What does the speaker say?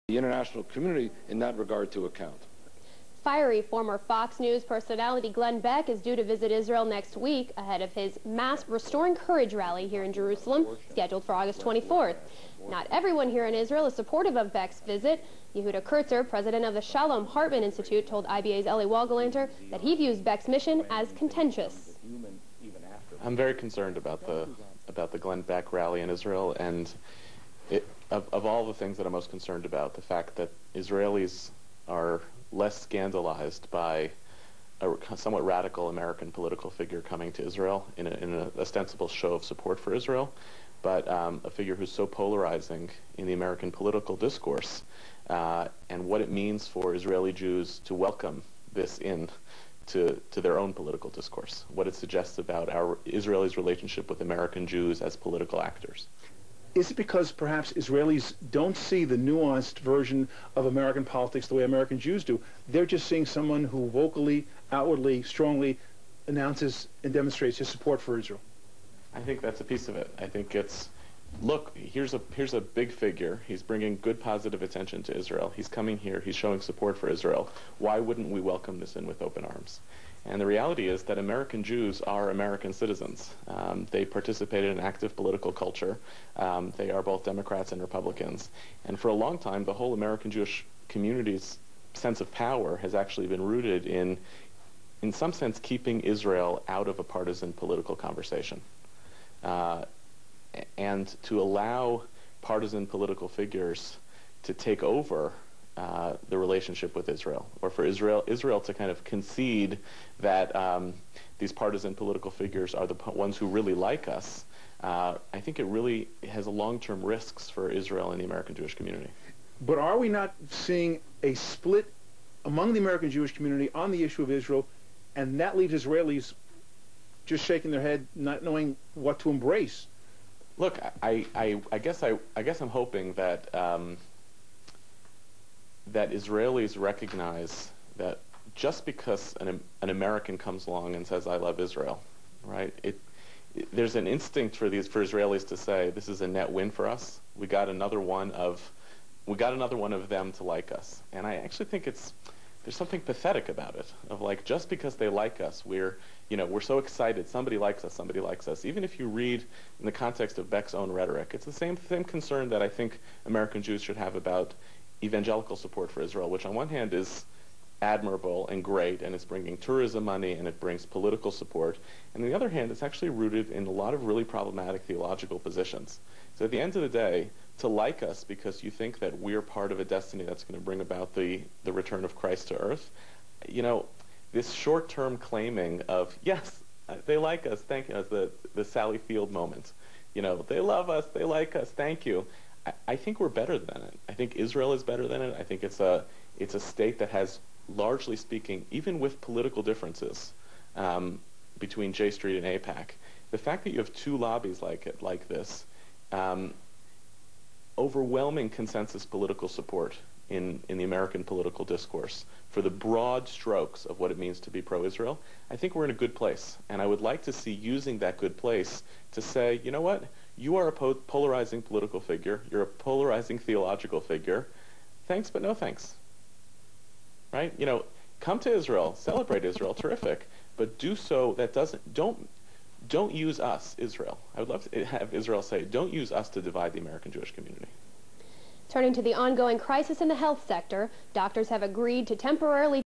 the international community in that regard to account. Fiery former Fox News personality Glenn Beck is due to visit Israel next week ahead of his mass Restoring Courage rally here in Jerusalem, scheduled for August 24th. Not everyone here in Israel is supportive of Beck's visit. Yehuda Kurtzer, president of the Shalom Hartman Institute, told IBA's Eli Walgelanter that he views Beck's mission as contentious. I'm very concerned about the Glenn Beck rally in Israel, and of all the things that I'm most concerned about, the fact that Israelis are less scandalized by a somewhat radical American political figure coming to Israel in an ostensible show of support for Israel, but a figure who's so polarizing in the American political discourse, and what it means for Israeli Jews to welcome this in to their own political discourse, what it suggests about our Israelis' relationship with American Jews as political actors. Is it because perhaps Israelis don't see the nuanced version of American politics the way American Jews do? They're just seeing someone who vocally, outwardly, strongly announces and demonstrates his support for Israel. I think that's a piece of it. I think it's, look, here's a big figure. He's bringing good, positive attention to Israel. He's coming here. He's showing support for Israel. Why wouldn't we welcome this in with open arms? And the reality is that American Jews are American citizens. They participate in an active political culture. They are both Democrats and Republicans. And for a long time, the whole American Jewish community's sense of power has actually been rooted in some sense, keeping Israel out of a partisan political conversation. And to allow partisan political figures to take over the relationship with Israel, or for Israel to kind of concede that these partisan political figures are the ones who really like us, I think it really has long-term risks for Israel and the American Jewish community. But are we not seeing a split among the American Jewish community on the issue of Israel, and that leaves Israelis just shaking their head, not knowing what to embrace? Look, I guess I'm hoping that that Israelis recognize that just because an American comes along and says, "I love Israel," right? There's an instinct for Israelis to say, "This is a net win for us. We got another one of them to like us." And I actually think there's something pathetic about it. Of like, just because they like us, we're so excited. Somebody likes us. Somebody likes us. Even if you read in the context of Beck's own rhetoric, it's the same concern that I think American Jews should have about evangelical support for Israel, which on one hand is admirable and great, and it's bringing tourism money and it brings political support, and on the other hand, it's actually rooted in a lot of really problematic theological positions. So at the end of the day, to like us because you think that we're part of a destiny that's going to bring about the return of Christ to earth, this short-term claiming of, yes, they like us, thank you, as the Sally Field moment. They love us, they like us, thank you. I think we're better than it. I think Israel is better than it. I think it's a state that has, largely speaking, even with political differences between J Street and AIPAC, the fact that you have two lobbies like this, overwhelming consensus political support in the American political discourse for the broad strokes of what it means to be pro-Israel, I think we're in a good place. And I would like to see using that good place to say, you know what? You are a polarizing political figure. You're a polarizing theological figure. Thanks, but no thanks. Right? Come to Israel, celebrate Israel, terrific. But do so that don't use us, Israel. I would love to have Israel say, don't use us to divide the American Jewish community. Turning to the ongoing crisis in the health sector, doctors have agreed to temporarily